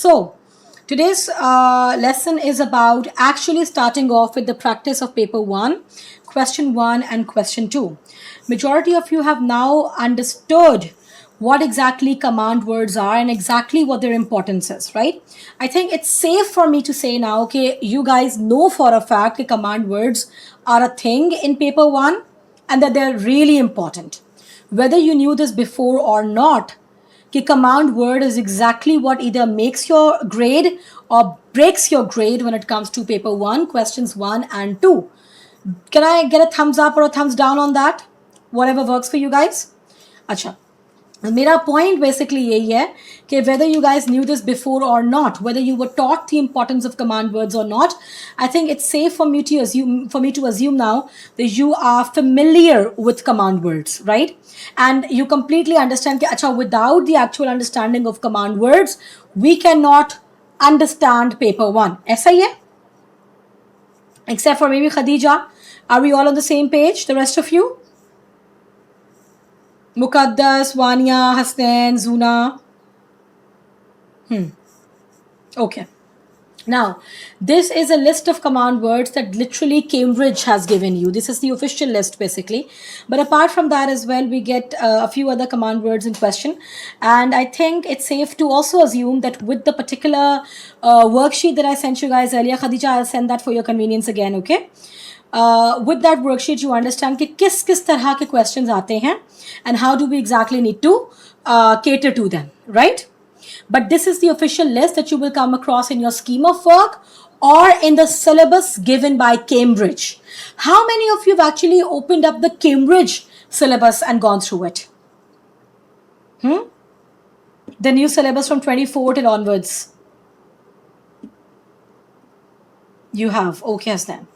So, today's lesson is about actually starting off with the practice of paper 1, question 1 and question 2. Majority of you have now understood what exactly command words are and exactly what their importance is, right? I think it's safe for me to say now, okay, you guys know for a fact that command words are a thing in paper 1 and that they're really important. Whether you knew this before or not, कि command word is exactly what either makes your grade or breaks your grade when it comes to paper 1, questions 1 and 2. Can I get a thumbs up or a thumbs down on that? Whatever works for you guys. अच्छा, मेरा point basically यही है कि whether you guys knew this before or not, whether you were taught the importance of command words or not, I think it's safe for me to assume now that you are familiar with command words, right? And you completely understand that अच्छा, without the actual understanding of command words, we cannot understand paper 1. ऐसा ही है? Except for maybe Khadija. Are we all on the same page, the rest of you? Mukaddas, Wanya, Hasnain, Zuna. Okay. Now, this is a list of command words that literally Cambridge has given you. This is the official list, basically. But apart from that as well, we get a few other command words in question. And I think it's safe to also assume that with the particular worksheet that I sent you guys earlier, Khadija, I'll send that for your convenience again, okay? With that worksheet, you understand कि किस तरह के questions आते हैं and how do we exactly need to cater to them, right? But this is the official list that you will come across in your scheme of work or in the syllabus given by Cambridge. How many of you have actually opened up the Cambridge syllabus and gone through it? The new syllabus from 24 till onwards. You have. Okay, Hasnan.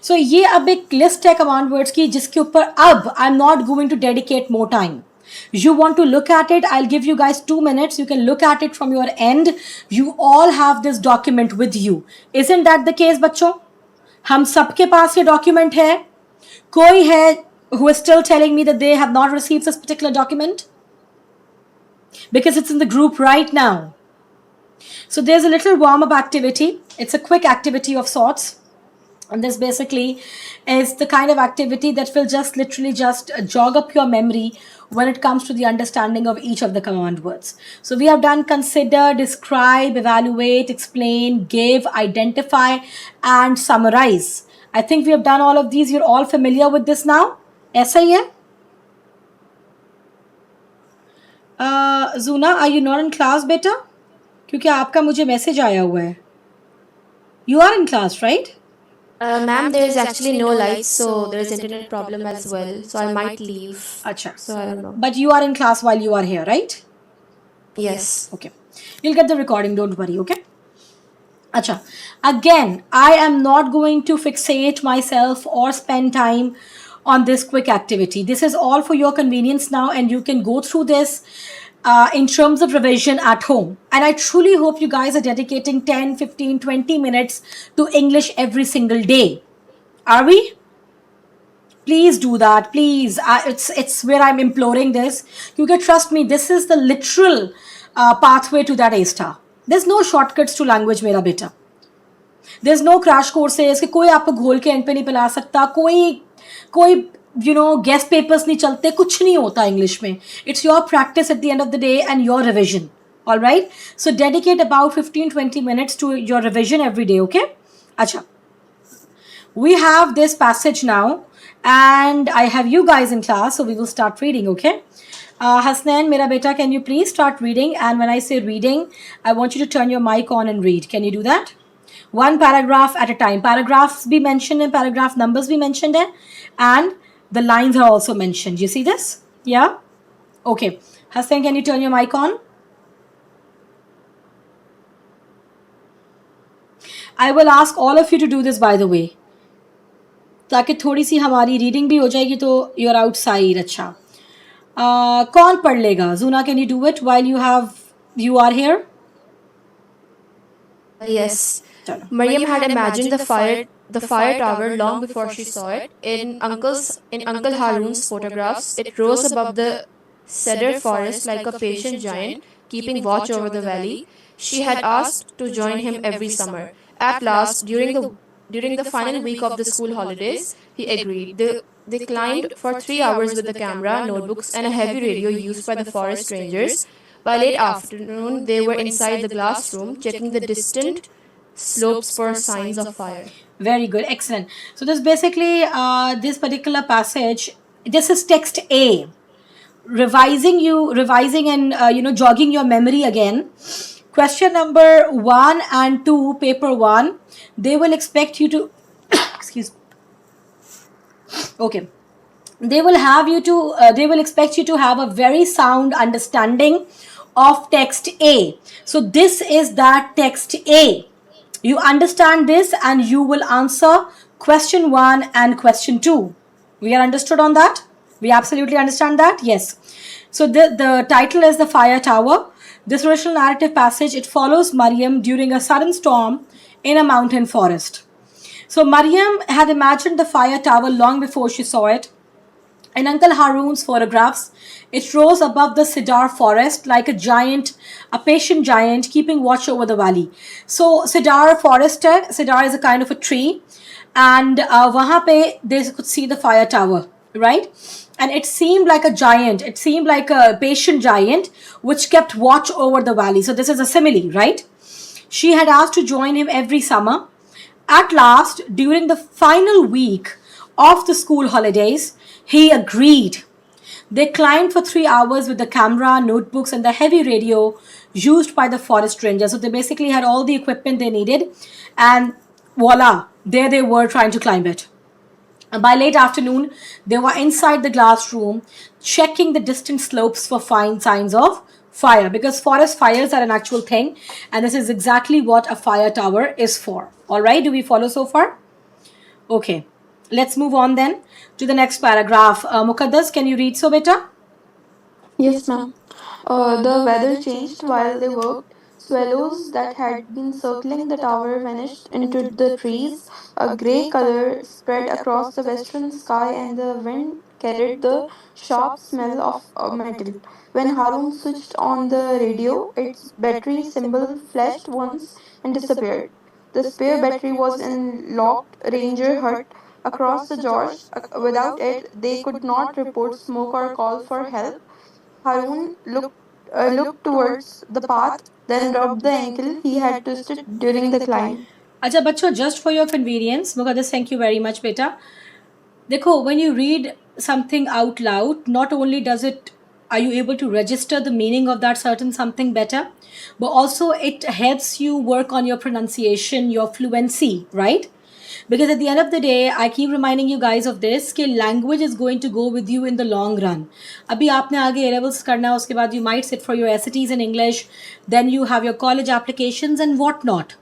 So ये अब एक list है command words की जिसके ऊपर अब I'm not going to dedicate more time. You want to look at it, I'll give you guys 2 minutes. You can look at it from your end. You all have this document with you. Isn't that the case, बच्चों? हम सबके पास ये document है? कोई है who is still telling me that they have not received this particular document? Because it's in the group right now. So there's a little warm-up activity. It's a quick activity of sorts. And this basically is the kind of activity that will just literally just jog up your memory when it comes to the understanding of each of the command words. So we have done consider, describe, evaluate, explain, give, identify, and summarize. I think we have done all of these. You're all familiar with this now? ऐसा ही है? Zuna, are you not in class, beta? क्योंकि आपका मुझे message आया हुआ है. You are in class, right? Ma'am, there is actually no light, so there is internet problem as well. So I might leave. Acha. So I don't know. But you are in class while you are here, right? Yes. Okay. You'll get the recording, don't worry, okay? Acha. Again, I am not going to fixate myself or spend time on this quick activity. This is all for your convenience now, and you can go through this in terms of revision at home. And I truly hope you guys are dedicating 10, 15, 20 minutes to English every single day. Are we? Please do that. Please. It's where I'm imploring this. You can trust me. This is the literal pathway to that A-star. There's no shortcuts to language, मेरा बेटा. There's no crash courses कि कोई आपको घोल के and पे नहीं पिला सकता. कोई guest papers नहीं चलते. कुछ नहीं होता इंग्लिश में. It's your practice at the end of the day and your revision. All right. So dedicate about 15-20 minutes to your revision every day. Okay. अच्छा. We have this passage now. And I have you guys in class, so we will start reading, okay? Hasnain, mera beta, can you please start reading? And when I say reading, I want you to turn your mic on and read. Can you do that? One paragraph at a time. Paragraphs be mentioned and paragraph numbers be mentioned in. And the lines are also mentioned. You see this? Yeah? Okay. Hasnain, can you turn your mic on? I will ask all of you to do this, by the way. ताकि थोड़ी सी हमारी reading भी हो जाएगी तो you are outside. अच्छा, कौन पढ़ लेगा? Zuna, can you do it while you are here? Yes. Maryam had imagined the fire tower long before she saw it. In Uncle Harun's photographs, it rose above the cedar forest like a patient giant, keeping watch over the valley. She had asked to join him every summer. At last, during the final week of the school holidays, he agreed. They climbed for 3 hours with a camera, notebooks, and a heavy radio used by the forest rangers. By late afternoon, they were inside the glass room, checking the distant slopes for signs of fire. Very good, excellent. So this basically this particular passage. This is text A, revising and jogging your memory again. Question number 1 and 2, paper 1. They will expect you to excuse. Okay, they will expect you to have a very sound understanding of text A. So this is that text A. You understand this and you will answer question 1 and question 2. We are understood on that? We absolutely understand that? Yes. So the title is The Fire Tower. This original narrative passage, it follows Mariam during a sudden storm in a mountain forest. So Mariam had imagined the fire tower long before she saw it. In Uncle Harun's photographs, it rose above the cedar forest like a patient giant keeping watch over the valley. So cedar forest, cedar is a kind of a tree, and wahan pe they could see the fire tower, right? And it seemed like a giant. It seemed like a patient giant which kept watch over the valley. So this is a simile, right? She had asked to join him every summer. At last, during the final week of the school holidays, he agreed. They climbed for 3 hours with the camera, notebooks, and the heavy radio used by the forest rangers. So they basically had all the equipment they needed, and voila, there they were trying to climb it. And by late afternoon, they were inside the glass room checking the distant slopes for fine signs of fire, because forest fires are an actual thing, and this is exactly what a fire tower is for. All right, do we follow so far? Okay, let's move on then to the next paragraph. Mukaddas, can you read so beta? Yes, ma'am. The weather changed while they worked. Swallows that had been circling the tower vanished into the trees. A gray color spread across the western sky, and the wind carried the sharp smell of metal. When Harun switched on the radio, its battery symbol flashed once and disappeared. The spare battery was in locked ranger hut across the gorge. Without it, they could not report smoke or call for help. Harun looked towards the path, then rubbed the ankle he had twisted during the climb. Acha bachcho, just for your convenience, Mukaddas, thank you very much, beta. Dekho, when you read something out loud, not only does it are you able to register the meaning of that certain something better, but also it helps you work on your pronunciation, your fluency, right? Because at the end of the day, I keep reminding you guys of this कि language is going to go with you in the long run. अभी आपने आगे A levels करना, उसके बाद you might sit for your SATs in English, then you have your college applications and whatnot.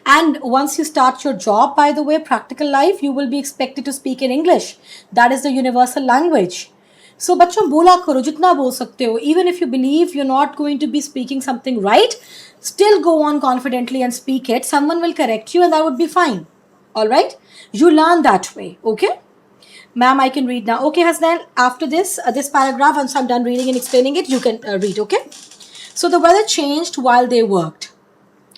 And once you start your job, by the way, practical life, you will be expected to speak in English. That is the universal language. So बच्चों बोला करो जितना बोल सकते हो. Even if you believe you're not going to be speaking something right, still go on confidently and speak it. Someone will correct you and that would be fine. All right? You learn that way. Okay? Ma'am, I can read now. Okay, Hasnan, after this paragraph, once I'm done reading and explaining it, you can read, okay? So the weather changed while they worked.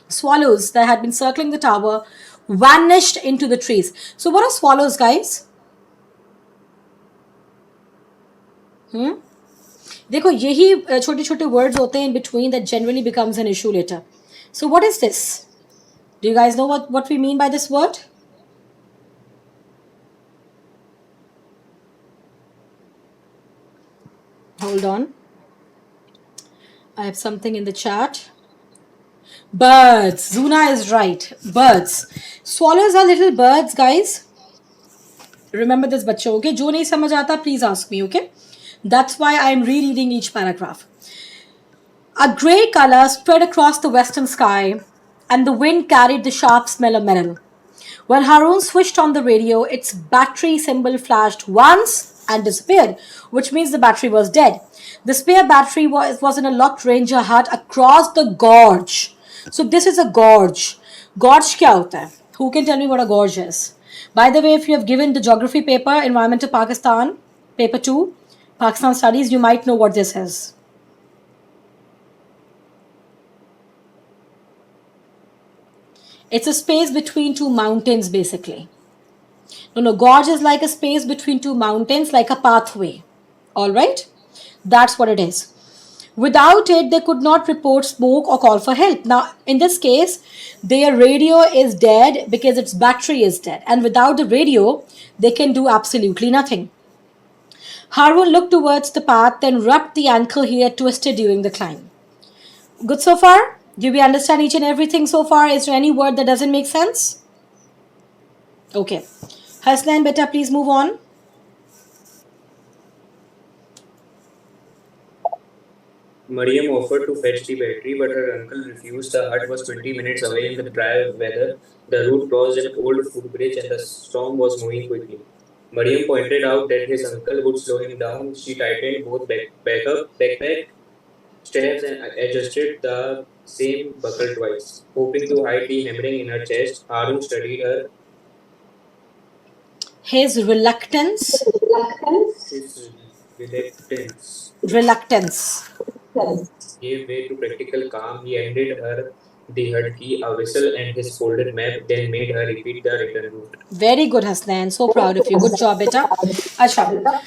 Swallows that had been circling the tower vanished into the trees. So what are swallows, guys? देखो यही छोटे छोटे words होते हैं in between that generally becomes an issue later. So what is this? Do you guys know what we mean by this word? Hold on. I have something in the chat. Birds. Zuna is right. Birds. Swallows are little birds, guys. Remember this, bachcho, okay? Jo nahi samajh aata, please ask me, okay? That's why I am rereading each paragraph. A grey color spread across the western sky, and the wind carried the sharp smell of metal. When Harun switched on the radio, its battery symbol flashed once and disappeared, which means the battery was dead. The spare battery was in a locked ranger hut across the gorge. So this is a gorge. Gorge kya hota hai? Who can tell me what a gorge is? By the way, if you have given the geography paper, Environment of Pakistan, paper 2, Pakistan Studies, you might know what this is. It's a space between two mountains, basically. No, gorge is like a space between two mountains, like a pathway. All right? That's what it is. Without it, they could not report smoke or call for help. Now, in this case, their radio is dead because its battery is dead. And without the radio, they can do absolutely nothing. Harun looked towards the path, then rubbed the ankle he had twisted during the climb. Good so far? Do we understand each and everything so far? Is there any word that doesn't make sense? Okay. Hasnan, beta, please move on. Mariam offered to fetch the battery, but her uncle refused. The hut was 20 minutes away in the dry weather. The route crossed an old footbridge and the storm was moving quickly. Mariam pointed out that his uncle would slow him down. She tightened both backpack straps and adjusted the same buckle twice. Hoping to hide the hammering in her chest, Harun studied her. His reluctance. His reluctance Reluctance. gave way to practical calm. He handed her the HUD key, a whistle, and his folded map, then made her repeat the return route. Very good, Hasnan. So proud of you. Good job, beta. Acha.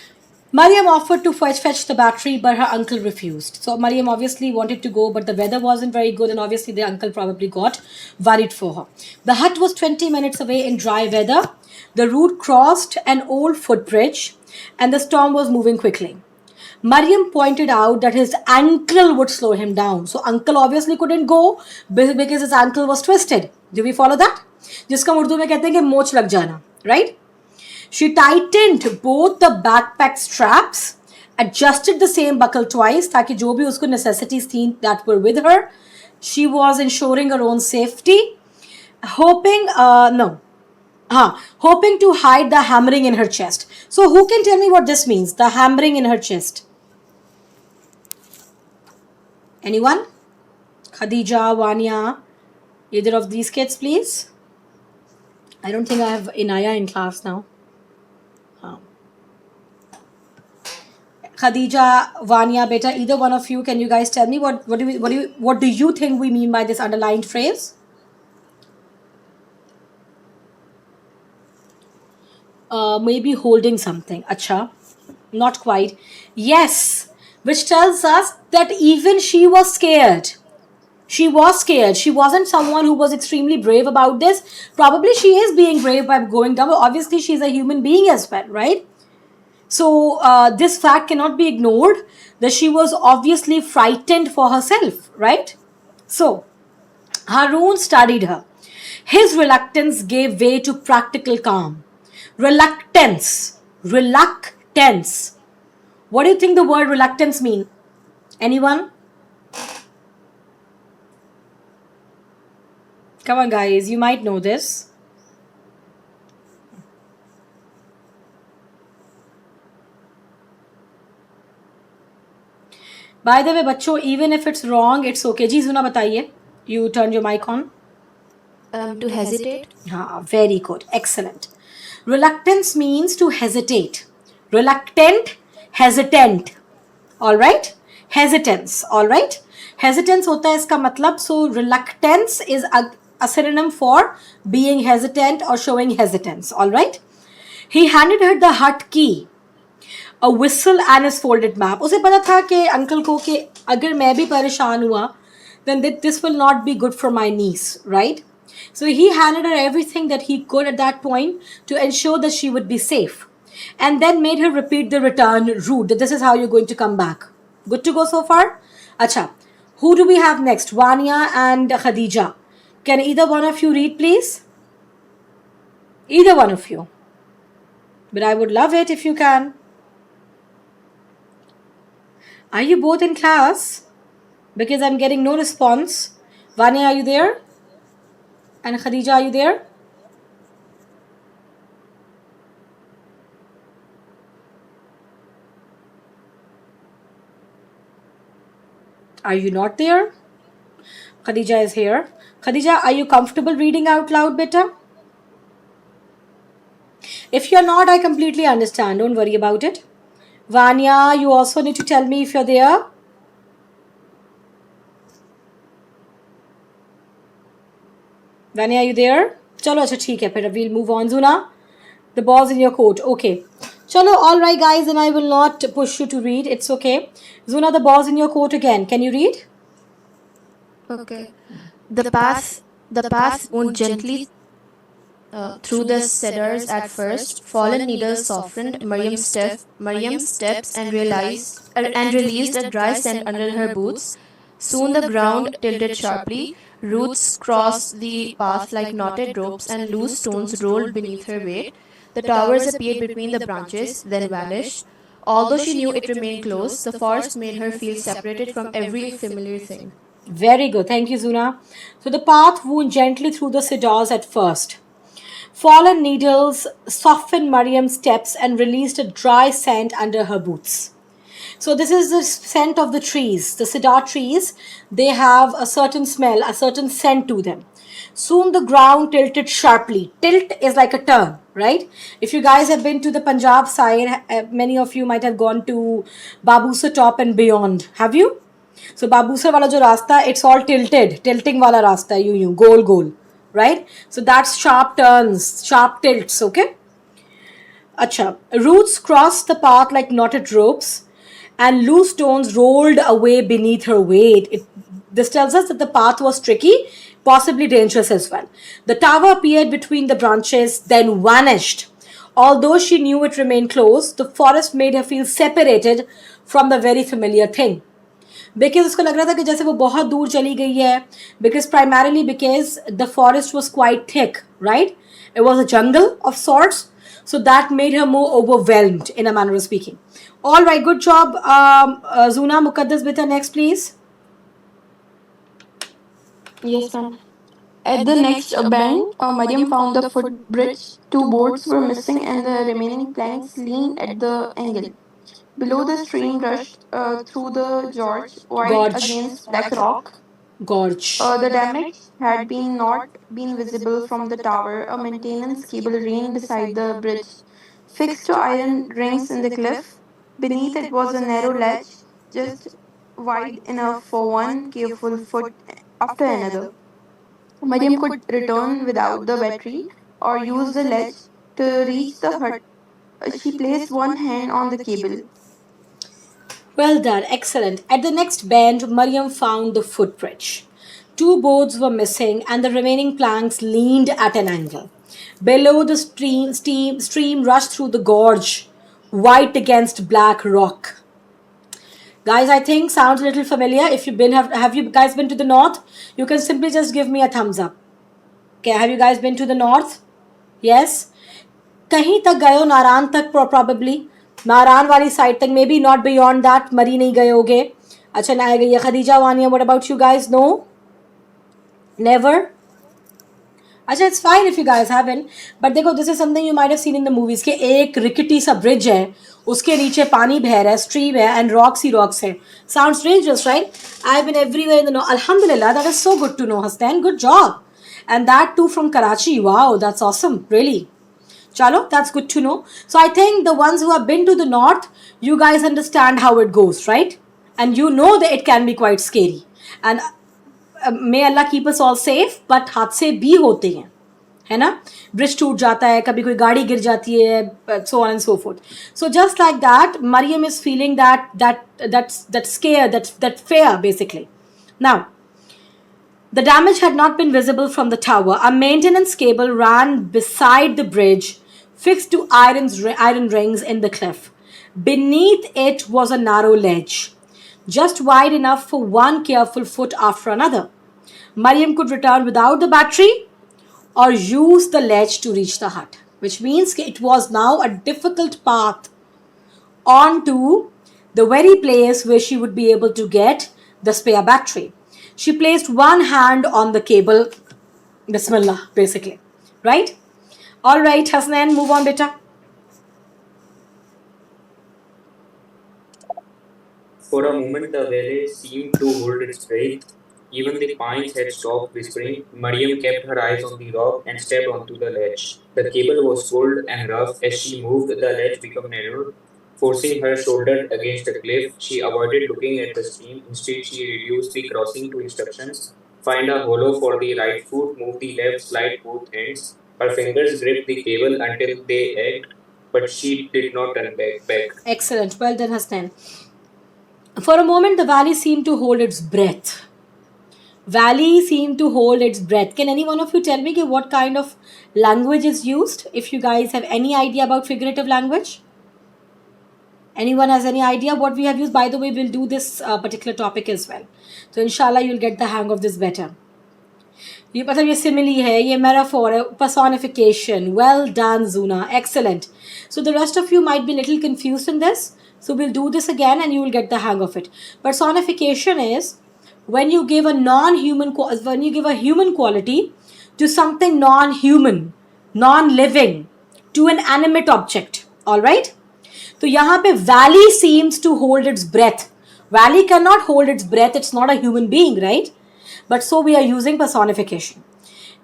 Mariam offered to fetch the battery, but her uncle refused. So Mariam obviously wanted to go, but the weather wasn't very good, and obviously the uncle probably got worried for her. The hut was 20 minutes away in dry weather. The route crossed an old footbridge, and the storm was moving quickly. Mariam pointed out that his ankle would slow him down. So uncle obviously couldn't go because his ankle was twisted. Do we follow that? जिसका उर्दू में कहते हैं कि मोच लग जाना, right? She tightened both the backpack straps, adjusted the same buckle twice ताकि जो भी उसको necessities थी that were with her, she was ensuring her own safety, hoping hoping to hide the hammering in her chest. So who can tell me what this means? The hammering in her chest. Anyone? Khadija, Vania, either of these kids, please. I don't think I have Inaya in class now. Khadija, Vania, beta, either one of you, can you guys tell me what do you think we mean by this underlined phrase? Maybe holding something. Acha, not quite. Yes, which tells us that even she was scared. She was scared. She wasn't someone who was extremely brave about this. Probably she is being brave by going down, but obviously she's a human being as well, right? So this fact cannot be ignored that she was obviously frightened for herself, right? So Harun studied her. His reluctance gave way to practical calm. Reluctance. Reluctance. What do you think the word reluctance mean? Anyone? Come on, guys. You might know this. By the way, बच्चों, even if it's wrong, it's okay. जी सुना बताइए. You turned your mic on. To hesitate. Very good. Excellent. Reluctance means to hesitate. Reluctant, hesitant. All right? Hesitance. All right? Hesitance होता है इसका मतलब. So reluctance is a synonym for being hesitant or showing hesitance. All right? He handed her the hut key, a whistle and his folded map. उसे पता था कि uncle को कि अगर मैं भी परेशान हुआ, then this will not be good for my niece, right? So he handed her everything that he could at that point to ensure that she would be safe, and then made her repeat the return route. That this is how you're going to come back. Good to go so far? Acha. Who do we have next? Vania and Khadija. Can either one of you read, please? Either one of you. But I would love it if you can. Are you both in class? Because I'm getting no response. Vania, are you there? And Khadija, are you there? Are you not there? Khadija is here. Khadija, are you comfortable reading out loud, beta? If you're not, I completely understand. Don't worry about it. Vanya, you also need to tell me if you're there. Vani, are you there? Chalo, acha, theek hai. Phir we'll move on. Zuna, the ball's in your court. Okay. Chalo, all right, guys, and I will not push you to read. It's okay. Zuna, the ball's in your court again. Can you read? Okay. The path wound gently through the cedars at first. Fallen needles softened Mariam's steps and released a dry scent under her boots. Soon the ground tilted sharply. Roots crossed the path like knotted ropes, and loose stones rolled beneath her weight. The towers appeared between the branches, then vanished. Although she knew it remained close, the forest made her feel separated from every familiar thing. Very good. Thank you, Zuna. So the path wound gently through the cedars at first. Fallen needles softened Mariam's steps and released a dry scent under her boots. So this is the scent of the trees. The cedar trees, they have a certain smell, a certain scent to them. Soon the ground tilted sharply. Tilt is like a turn, right? If you guys have been to the Punjab side, many of you might have gone to Babusa Top and beyond. Have you? So Babusar wala jo rasta, it's all tilted, tilting wala rasta, you, goal, right? So that's sharp turns, sharp tilts, okay? Acha. Roots crossed the path like knotted ropes, and loose stones rolled away beneath her weight. This tells us that the path was tricky, possibly dangerous as well. The tower appeared between the branches, then vanished. Although she knew it remained close, the forest made her feel separated from the very familiar thing. Because उसको लग रहा था कि जैसे वो बहुत दूर चली गई है, because primarily because the forest was quite thick, right? It was a jungle of sorts, so that made her more overwhelmed in a manner of speaking. All right, good job, Zuna. Muqaddas Bita, next please. Yes, ma'am. At the next bend, Mariam found the footbridge. Two boards were missing, and the remaining planks leaned at the angle. Below, the stream rushed through the gorge, wide Gorge. against black rock. Gorge. The damage had been not been visible from the tower. A maintenance cable ran beside the bridge, fixed to iron rings in the cliff. Beneath it was a narrow ledge, just wide enough for one careful foot after another. Mariam could return without the battery or use the ledge to reach the hut. She placed one hand on the cable. Well done, excellent. At the next bend, Mariam found the footbridge. Two boards were missing, and the remaining planks leaned at an angle. Below, the stream rushed through the gorge, white against black rock. Guys, I think sounds a little familiar. If you've been, have you guys been to the north? You can simply just give me a thumbs up. Okay, have you guys been to the north? Yes. कहीं तक गए हो नारायण तक probably Narayan वाली side तक, maybe not beyond that. मरी नहीं गए होगे. अच्छा ना गई है Khadija Vaniya. What about you guys? No, never. अच्छा, it's fine if you guys haven't, but देखो, this is something you might have seen in the movies कि एक रिकटी सा ब्रिज है, उसके नीचे पानी बह रहा है, स्ट्रीम है, and rocks ही rocks है. Sounds dangerous, right? I've been everywhere in the north. Alhamdulillah, that is so good to know, Hasnain. Good job. And that too from Karachi. Wow, that's awesome. Really. Chalo, that's good to know. So I think the ones who have been to the north, you guys understand how it goes, right? And you know that it can be quite scary. And may Allah keep us all safe, but हादसे भी होते हैं, है ना? Bridge टूट जाता है, कभी कोई गाड़ी गिर जाती है, so on and so forth. So just like that, Mariam is feeling that scare, that fear basically. Now, the damage had not been visible from the tower. A maintenance cable ran beside the bridge, fixed to iron rings in the cliff. Beneath it was a narrow ledge, just wide enough for one careful foot after another. Mariam could return without the battery or use the ledge to reach the hut, which means it was now a difficult path onto the very place where she would be able to get the spare battery. She placed one hand on the cable. Bismillah, basically. Right? All right, Hasnain, move on, beta. For a moment, the valley seemed to hold its breath. Even the pines had stopped whispering. Mariam kept her eyes on the rock and stepped onto the ledge. The cable was cold and rough. As she moved, the ledge became narrow, forcing her shoulder against the cliff. She avoided looking at the stream. Instead, she reduced the crossing to instructions. Find a hollow for the right foot, move the left, slide both hands. Her fingers gripped the cable until they ached, but she did not turn back. Excellent. Well done, Hasnan. For a moment, the valley seemed to hold its breath. Valley seemed to hold its breath. Can any one of you tell me what kind of language is used? If you guys have any idea about figurative language? Anyone has any idea what we have used? By the way, we'll do this particular topic as well. So inshallah you'll get the hang of this better. ये मतलब ये simile है, ये metaphor है, personification. Well done, Zuna. Excellent. So the rest of you might be a little confused in this. So we'll do this again and you will get the hang of it. Personification is when you give a human quality to something non-human, non-living, to an animate object. All right? तो यहाँ पे valley seems to hold its breath. Valley cannot hold its breath. It's not a human being, right? But so we are using personification.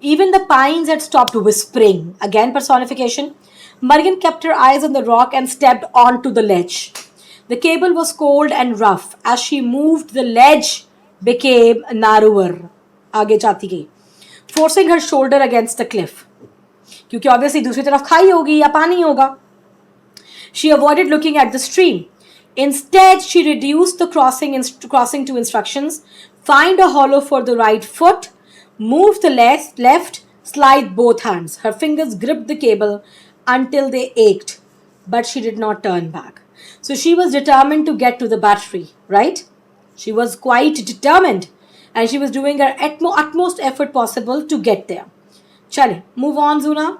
Even the pines had stopped whispering. Again, personification. Mariam kept her eyes on the rock and stepped onto the ledge. The cable was cold and rough. As she moved, the ledge became narrower. आगे जाती गई. Forcing her shoulder against the cliff. क्योंकि obviously दूसरी तरफ खाई होगी या पानी होगा. She avoided looking at the stream. Instead, she reduced the crossing to instructions. Find a hollow for the right foot. Move the left. Slide both hands. Her fingers gripped the cable until they ached. But she did not turn back. So she was determined to get to the battery, right? She was quite determined. And she was doing her utmost effort possible to get there. Chale, move on, Zuna.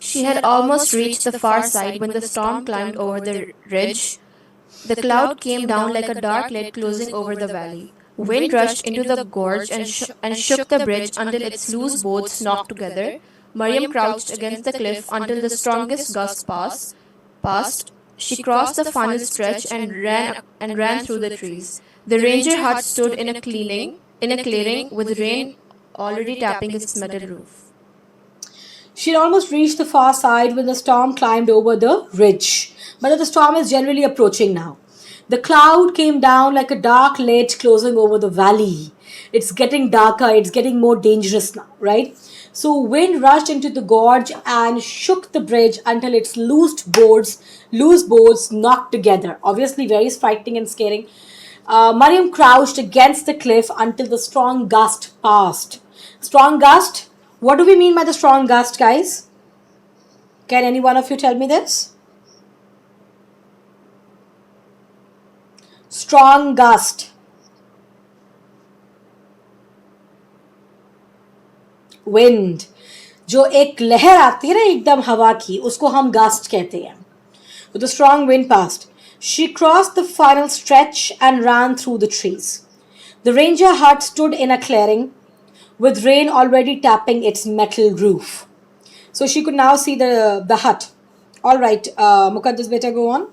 She had almost reached the far side when the storm climbed over the ridge. The cloud came down like a dark lid closing over the valley. Wind rushed into the gorge and shook the bridge until its loose boards knocked together. Mariam crouched against the cliff until the strongest gust passed. She crossed the final stretch and ran through the trees. The ranger hut stood in a clearing with rain already tapping its metal roof. She had almost reached the far side when the storm climbed over the ridge. But the storm is generally approaching now. The cloud came down like a dark lid closing over the valley. It's getting darker, it's getting more dangerous now, right? So wind rushed into the gorge and shook the bridge until its loose boards knocked together. Obviously very frightening and scaring. Mariam crouched against the cliff until the strong gust passed. Strong gust? What do we mean by the strong gust, guys? Can any one of you tell me this? Strong gust. Wind. जो एक लहर आती है ना एकदम हवा की, उसको हम gust कहते हैं. With a strong wind passed. She crossed the final stretch and ran through the trees. The ranger hut stood in a clearing with rain already tapping its metal roof. So she could now see the hut. All right, Muqaddas, better go on.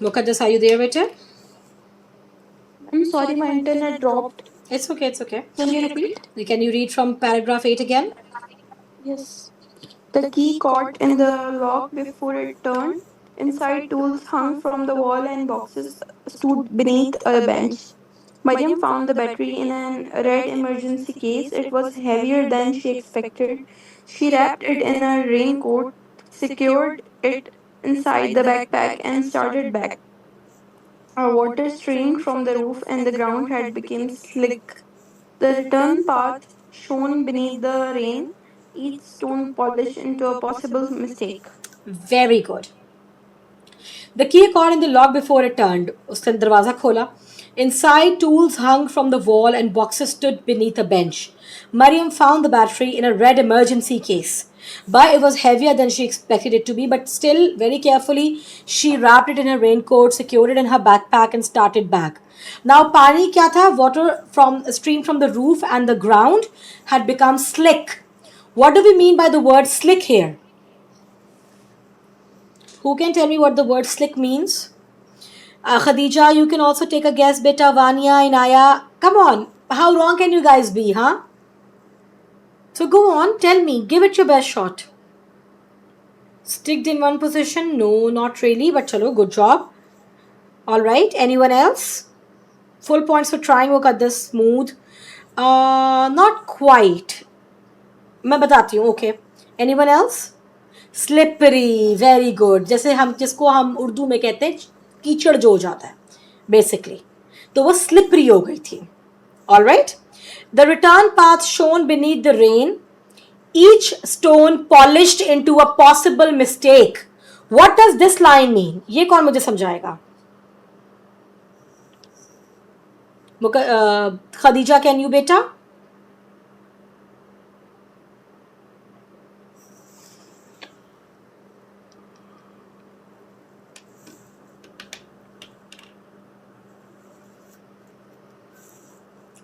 Muqaddas, are you there, better? I'm sorry, my internet dropped. It's okay, it's okay. Can you repeat? Can you read from paragraph 8 again? Yes. The key caught in the lock before it turned. Inside, tools hung from the wall and boxes stood beneath a bench. Mariam found the battery in an red emergency case. It was heavier than she expected. She wrapped it in a raincoat, secured it inside the backpack, and started back. Water streamed from the roof and the ground had become slick. The return path shone beneath the rain, each stone polished into a possible mistake. Very good. The key caught in the lock before it turned. उसने दरवाजा खोला. Inside, tools hung from the wall and boxes stood beneath a bench. Mariam found the battery in a red emergency case. But it was heavier than she expected it to be, but still, very carefully, she wrapped it in her raincoat, secured it in her backpack, and started back. Now, pani kya tha? Water from streamed from the roof and the ground had become slick. What do we mean by the word slick here? Who can tell me what the word slick means? Khadija, you can also take a guess. Beta, Vania, Inaya. Come on. How wrong can you guys be, huh? So go on. Tell me. Give it your best shot. Sticked in one position? No, not really, but chalo, good job. All right, anyone else? Full points for trying वो कर this smooth. Not quite. मैं बताती हूँ. Okay. Anyone else? Slippery. Very good. जैसे हम जिसको हम उर्दू में कहते हैं कीचड़ जो हो जाता है basically. तो वो slippery हो गई थी. All right. The return path shown beneath the rain. Each stone polished into a possible mistake. What does this line mean? ये कौन मुझे समझाएगा? Khadija, can you beta?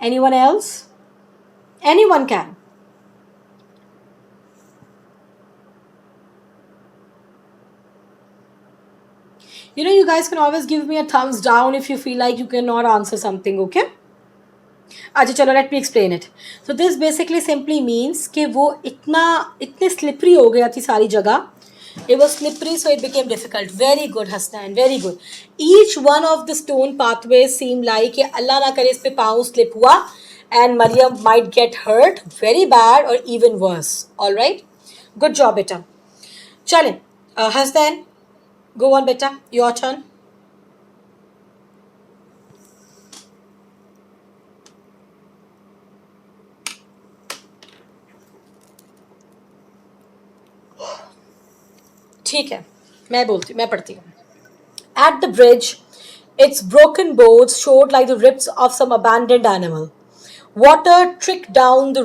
Anyone else? Anyone can. You know, you guys can always give me a thumbs down if you feel like you cannot answer something, okay? अच्छा चलो let me explain it. So this basically simply means कि वो इतने slippery हो गया थी सारी जगह. It was slippery, so it became difficult. Very good, Hasnan. Very good. Each one of the stone pathways seemed like कि अल्लाह ना करे इस पे पाँव slip हुआ and Maryam might get hurt very bad or even worse. All right? Good job, beta. चलें. Hasnan, go on, beta. Your turn. ठीक है मैं पढ़ती हूँ. At the bridge, its broken boards showed like the ribs of some abandoned animal. Water tricked down the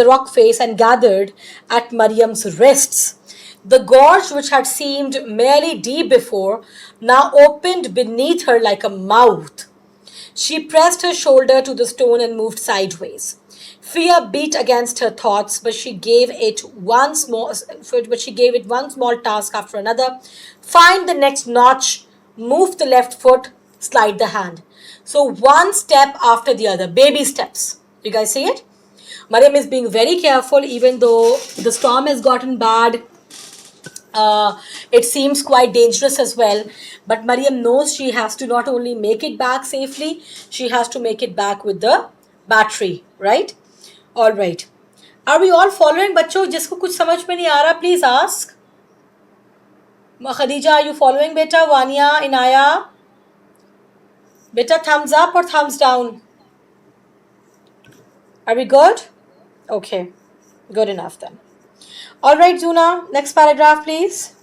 rock face and gathered at Mariam's wrists. The gorge, which had seemed merely deep before, now opened beneath her like a mouth. She pressed her shoulder to the stone and moved sideways. Fear beat against her thoughts, but she gave it one small task after another. Find the next notch, move the left foot, slide the hand. So one step after the other, baby steps. You guys see it? Mariam is being very careful, even though the storm has gotten bad. It seems quite dangerous as well, but Mariam knows she has to not only make it back safely, she has to make it back with the battery, right? All right. Are we all following? बच्चों जिसको कुछ समझ में नहीं आ रहा, please ask. Khadija, are you following, beta? Vania, Inaya? Beta, thumbs up or thumbs down? Are we good? Okay. Good enough then. All right, Zuna, next paragraph, please.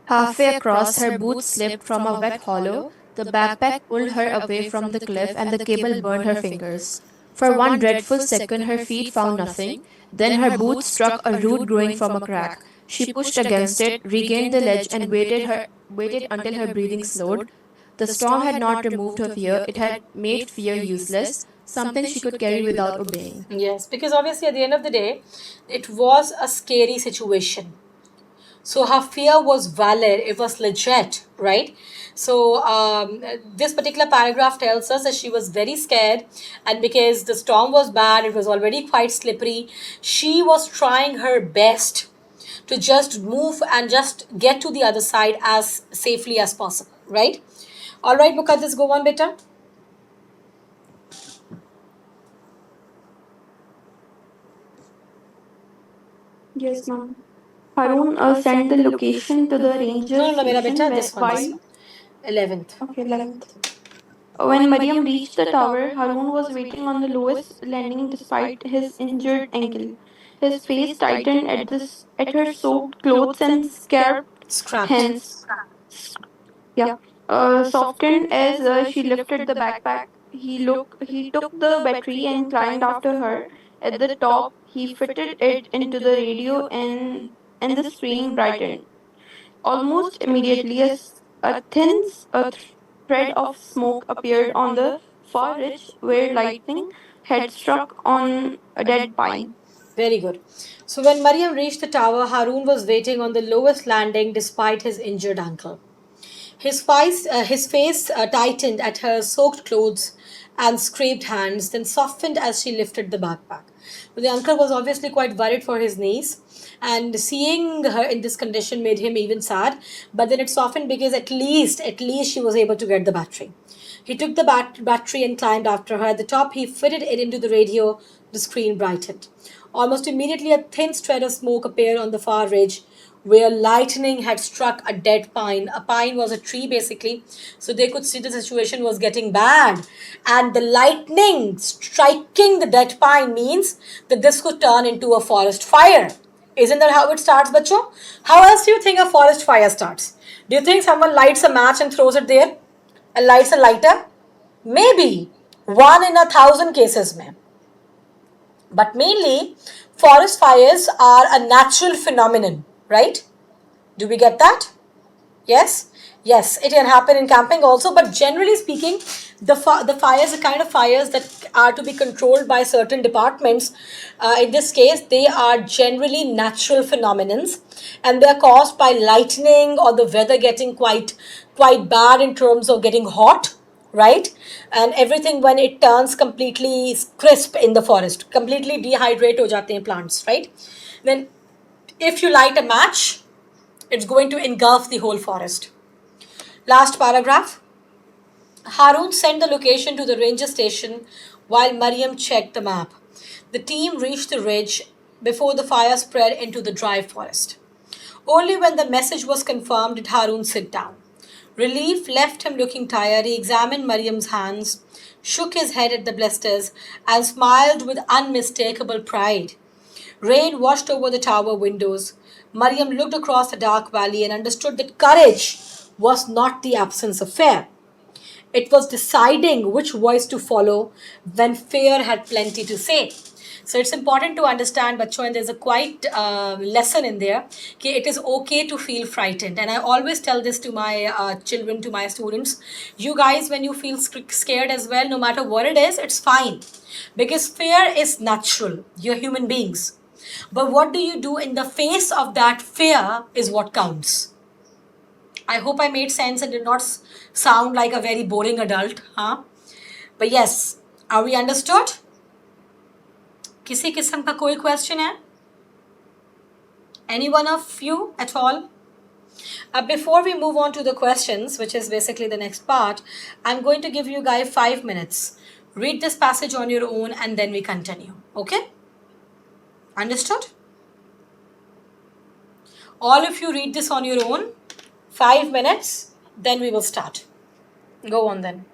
Halfway across, her boots slipped from a wet hollow. The backpack pulled her away from the cliff, and the cable burned her fingers. For one dreadful second, her feet found nothing. Then her boots struck a root growing from a crack. She pushed against it, regained the ledge, and waited until her breathing slowed. The storm had not removed her fear; it had made fear useless, something she could carry without obeying. Yes, because obviously at the end of the day, it was a scary situation. So her fear was valid, it was legit, right? So this particular paragraph tells us that she was very scared, and because the storm was bad, it was already quite slippery, she was trying her best to just move and just get to the other side as safely as possible, right? All right, Muqaddis, go on, beta. Yes, ma'am. Harun sent the location to the ranger No, mera beta, station this one. 11th. Okay, 11th. When Mariam reached the tower, Harun was waiting on the lowest landing despite his injured ankle. His face tightened at her soaked clothes and scared Scrapped. hands. Yeah, softened as she lifted the backpack. He took the battery and climbed after her. At the top, he fitted it into the radio, and the screen brightened. Almost immediately, a thin thread of smoke appeared on the far ridge where lightning had struck on a dead pine. Very good. So when Mariam reached the tower, Harun was waiting on the lowest landing despite his injured ankle. His face tightened at her soaked clothes and scraped hands, then softened as she lifted the backpack. But the uncle was obviously quite worried for his niece, and seeing her in this condition made him even sad. But then it softened because at least she was able to get the battery. He took the battery and climbed after her. At the top, he fitted it into the radio. The screen brightened. Almost immediately, a thin thread of smoke appeared on the far ridge where lightning had struck a dead pine. A pine was a tree, basically, so they could see the situation was getting bad. And the lightning striking the dead pine means that this could turn into a forest fire. Isn't that how it starts, bacho? How else do you think a forest fire starts? Do you think someone lights a match and throws it there? And lights a lighter? Maybe. One in 1,000 cases, ma'am. But mainly, forest fires are a natural phenomenon, right? Do we get that? Yes? Yes, it can happen in camping also, but generally speaking, the fires, the kind of fires that are to be controlled by certain departments, in this case, they are generally natural phenomenons, and they are caused by lightning or the weather getting quite bad in terms of getting hot, right? And everything when it turns completely crisp in the forest, completely dehydrate ho jate hain plants, right? Then if you light a match, it's going to engulf the whole forest. Last paragraph. Harun sent the location to the ranger station while Mariam checked the map. The team reached the ridge before the fire spread into the dry forest. Only when the message was confirmed did Harun sit down. Relief left him looking tired. He examined Mariam's hands, shook his head at the blisters, and smiled with unmistakable pride. Rain washed over the tower windows. Mariam looked across the dark valley and understood that courage was not the absence of fear. It was deciding which voice to follow when fear had plenty to say. So it's important to understand, Bacho, and there's a quite lesson in there. Okay, it is okay to feel frightened, and I always tell this to my children, to my students. You guys, when you feel scared as well, no matter what it is, it's fine, because fear is natural. You're human beings, but what do you do in the face of that fear is what counts. I hope I made sense and did not sound like a very boring adult, huh? But yes, are we understood? किसी किस्म का कोई question है? Any one of you at all? Before we move on to the questions, which is basically the next part, I'm going to give you guys 5 minutes. Read this passage on your own and then we continue. Okay? Understood? All of you read this on your own. 5 minutes, then we will start. Go on then.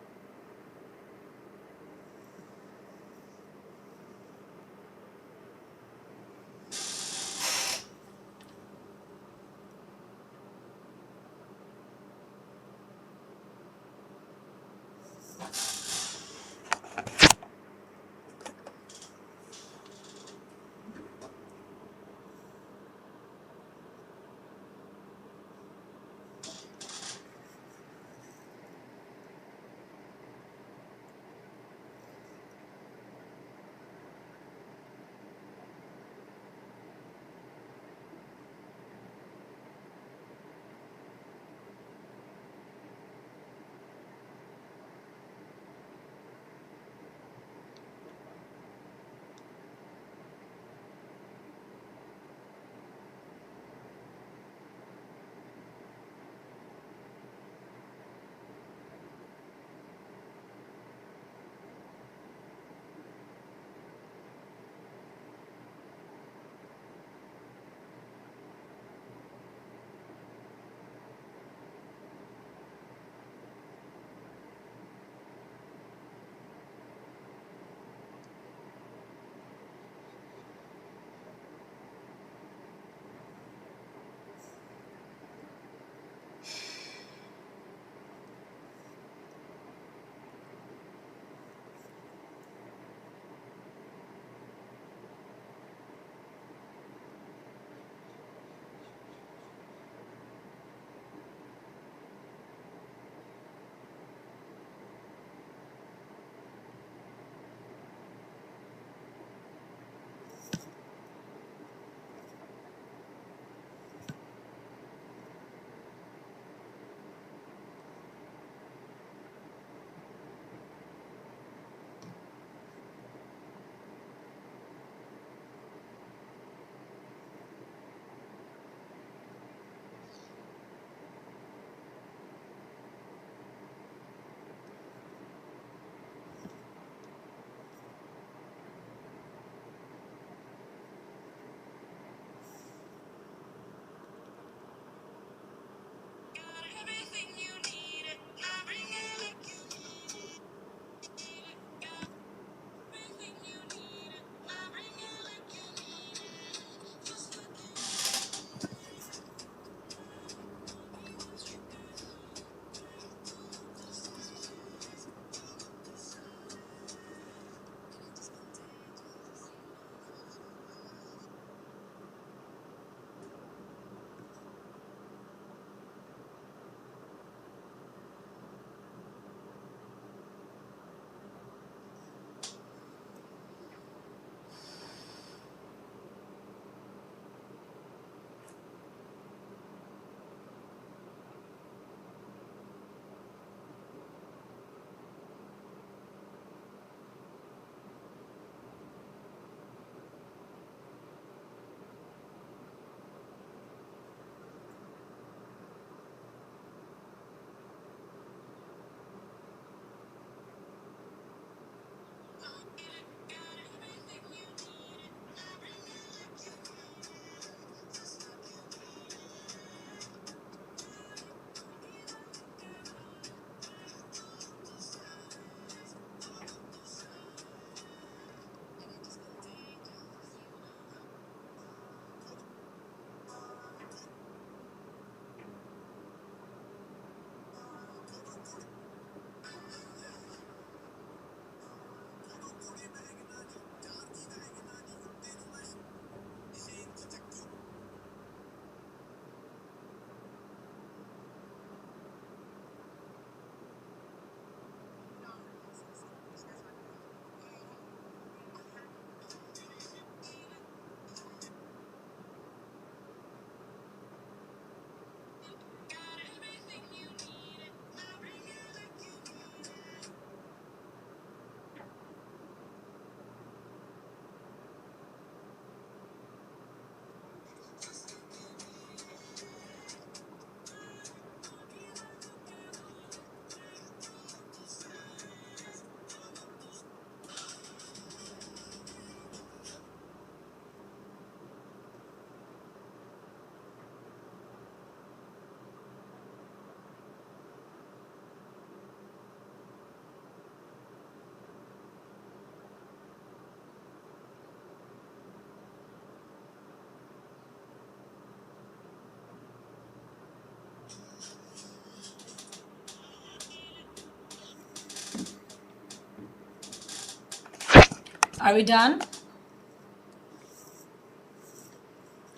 Are we done?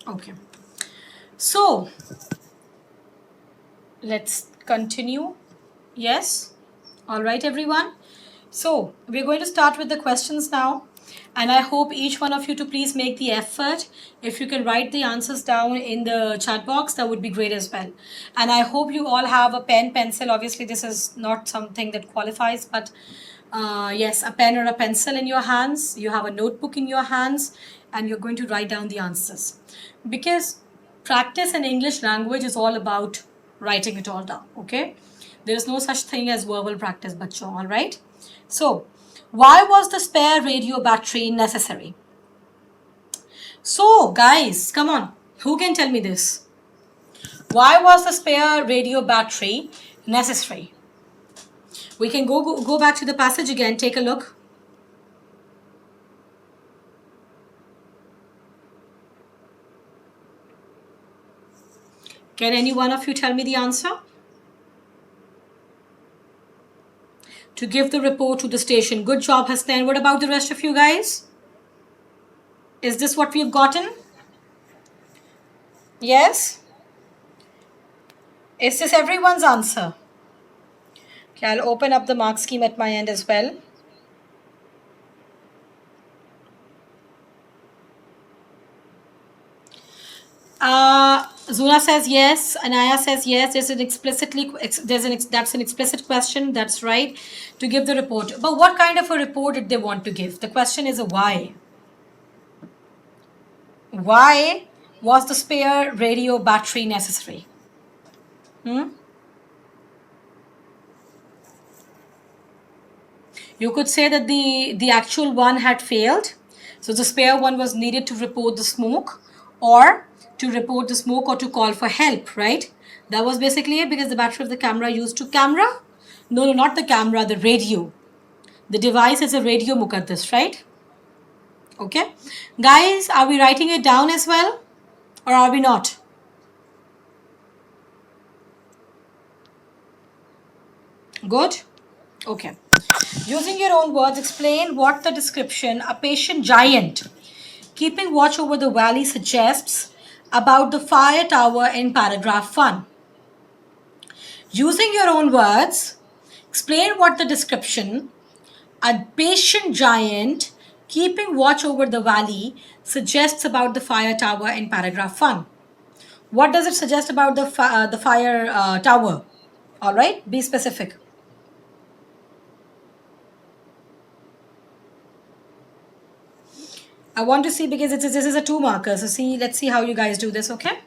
Okay. So, let's continue. Yes? All right, everyone. So, we're going to start with the questions now. And I hope each one of you to please make the effort. If you can write the answers down in the chat box, that would be great as well. And I hope you all have a pen, pencil. Obviously, this is not something that qualifies, but yes, a pen or a pencil in your hands. You have a notebook in your hands, and you're going to write down the answers. Because practice in English language is all about writing it all down, okay? There is no such thing as verbal practice, bachcho, all right? So, why was the spare radio battery necessary? So, guys, come on. Who can tell me this? Why was the spare radio battery necessary? We can go back to the passage again. Take a look. Can any one of you tell me the answer? To give the report to the station. Good job, Hasnain. What about the rest of you guys? Is this what we've gotten? Yes? Is this everyone's answer? Okay, I'll open up the mark scheme at my end as well. Zuna says yes. Anaya says yes. That's an explicit question. That's right. To give the report. But what kind of a report did they want to give? The question is a why. Why was the spare radio battery necessary? You could say that the actual one had failed. So the spare one was needed to report the smoke or to call for help, right? That was basically it, because the battery of the camera used to camera? No, not the camera, the radio. The device is a radio, Muqaddas, right? Okay. Guys, are we writing it down as well? Or are we not? Good? Okay. Using your own words, explain what the description, a patient giant keeping watch over the valley, suggests about the fire tower in paragraph 1. Using your own words, explain what the description, a patient giant keeping watch over the valley, suggests about the fire tower in paragraph 1. What does it suggest about the fire tower? All right, be specific. I want to see, because this is a 2 marker. So let's see how you guys do this, okay?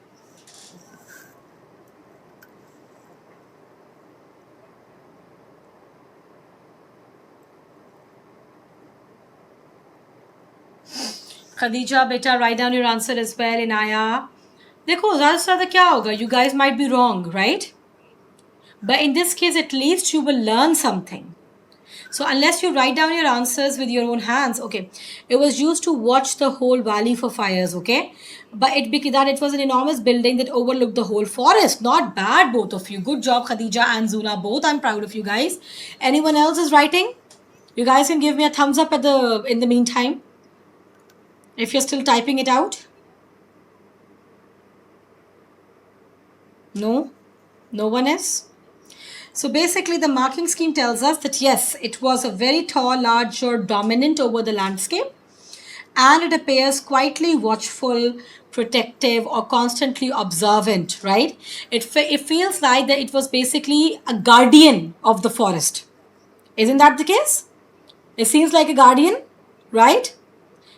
Khadija, beta, write down your answer as well. Inaya. Dekho, zyada se zyada kya hoga? You guys might be wrong, right? But in this case, at least you will learn something. So unless you write down your answers with your own hands, okay, it was used to watch the whole valley for fires, okay? But it was an enormous building that overlooked the whole forest. Not bad, both of you. Good job, Khadija and Zuna, both. I'm proud of you guys. Anyone else is writing? You guys can give me a thumbs up in the meantime, if you're still typing it out. No? No one is? So basically, the marking scheme tells us that yes, it was a very tall, large, or dominant over the landscape, and it appears quietly watchful, protective, or constantly observant, right? It feels like that it was basically a guardian of the forest. Isn't that the case? It seems like a guardian, right?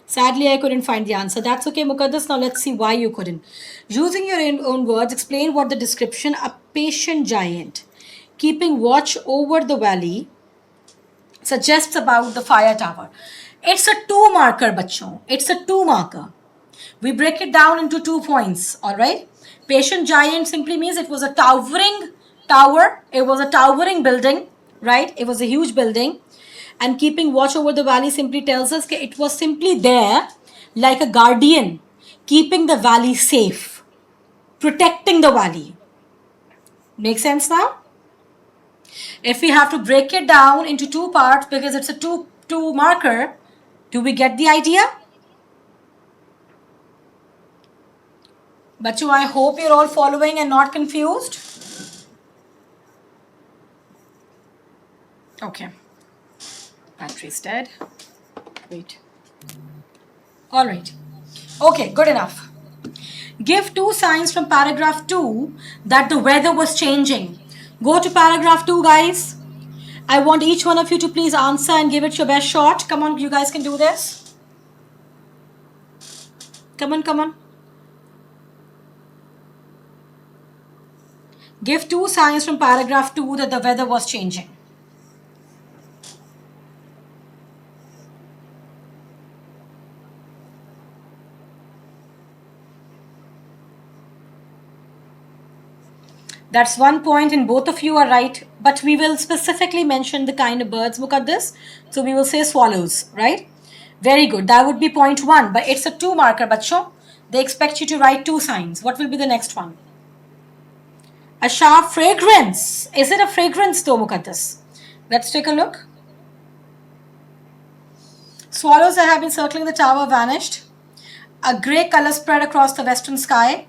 Sadly, I couldn't find the answer. That's okay, Muqaddas. Now let's see why you couldn't. Using your own words, explain what the description, a patient giant keeping watch over the valley, suggests about the fire tower. It's a 2 marker, bachcho. It's a 2 marker. We break it down into 2 points, all right? Patient giant simply means it was a towering tower. It was a towering building, right? It was a huge building. And keeping watch over the valley simply tells us that it was simply there like a guardian, keeping the valley safe, protecting the valley. Make sense now? If we have to break it down into 2 parts, because it's a two marker, Do we get the idea? Bachu, I hope you're all following and not confused. Okay. Battery's dead. Wait. All right. Okay, good enough. Give 2 signs from paragraph 2 that the weather was changing. Go to paragraph 2, guys. I want each one of you to please answer and give it your best shot. Come on, you guys can do this. Come on, come on. Give 2 signs from paragraph 2 that the weather was changing. That's 1 point and both of you are right. But we will specifically mention the kind of birds. Look at this. So we will say swallows, right? Very good. That would be point 1. But it's a 2 marker, bacho. They expect you to write 2 signs. What will be the next one? A sharp fragrance. Is it a fragrance though, Muqaddas? Let's take a look. Swallows that have been circling the tower vanished. A grey color spread across the western sky.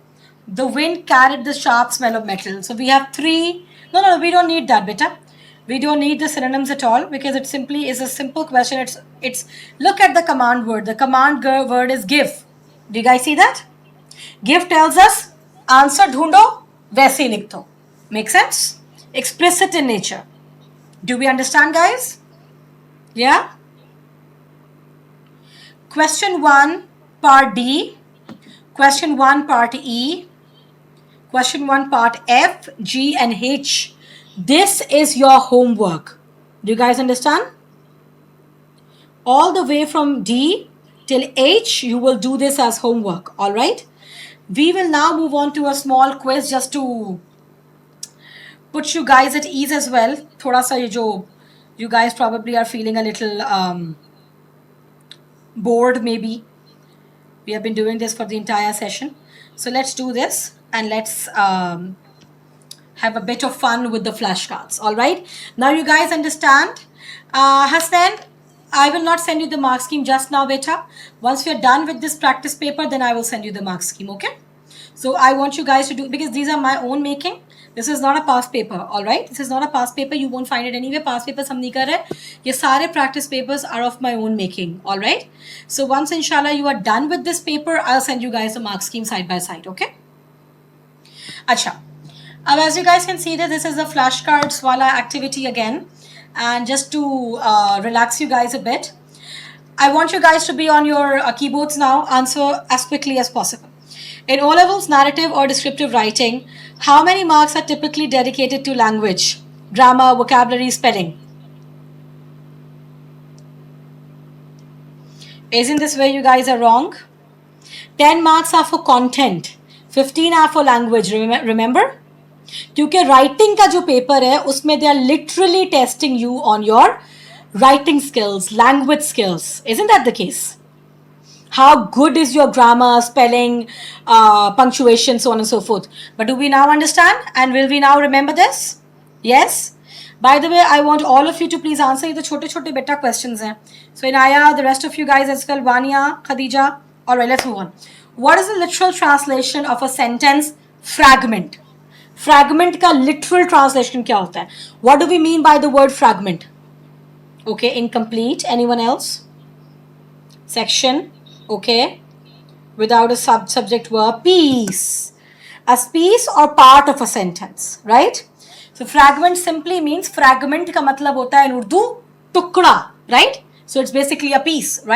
The wind carried the sharp smell of metal. So we have 3. No, we don't need that, beta. We don't need the synonyms at all because it simply is a simple question. It's look at the command word. The command word is give. Do you guys see that? Give tells us answer dhundo, वैसे ही लिख दो. Make sense? Explicit in nature. Do we understand, guys? Yeah? Question 1, part D. Question 1, part E. Question 1, part F, G, and H. This is your homework. Do you guys understand? All the way from D till H, you will do this as homework. All right? We will now move on to a small quiz just to put you guys at ease as well. Thoda sa ye jo, you guys probably are feeling a little bored maybe. We have been doing this for the entire session. So let's do this and let's have a bit of fun with the flashcards. All right. Now you guys understand. Hassan, I will not send you the mark scheme just now, beta. Once we are done with this practice paper, then I will send you the mark scheme. Okay. So I want you guys to do, because these are my own making. This is not a past paper. All right. This is not a past paper. You won't find it anywhere. Past papers hum nahi kar rahe. Ye sare practice papers are of my own making. All right. So once inshallah you are done with this paper, I'll send you guys the mark scheme side by side. Okay. Acha. As you guys can see that this is a flashcards wala activity again. And just to relax you guys a bit, I want you guys to be on your keyboards now. Answer as quickly as possible. In O-levels, narrative or descriptive writing, how many marks are typically dedicated to language, grammar, vocabulary, spelling? Isn't this where you guys are wrong? 10 marks are for content, 15 are for language, remember? क्योंकि writing का जो paper है उसमें they are literally testing you on your writing skills, language skills. Isn't that the case? How good is your grammar, spelling, punctuation, so on and so forth. But do we now understand? And will we now remember this? Yes? By the way, I want all of you to please answer the chote beta questions. So Inaya, the rest of you guys as well, Vania, Khadija. All right, let's move on. What is the literal translation of a sentence fragment? Fragment का literal translation क्या होता है? What do we mean by the word fragment? Okay, incomplete. Anyone else? Section. Okay. Without a subject verb. Piece. A piece or part of a sentence. Right? So fragment simply means fragment का मतलब होता है in Urdu टुकड़ा. Right? So it's basically a piece. Right?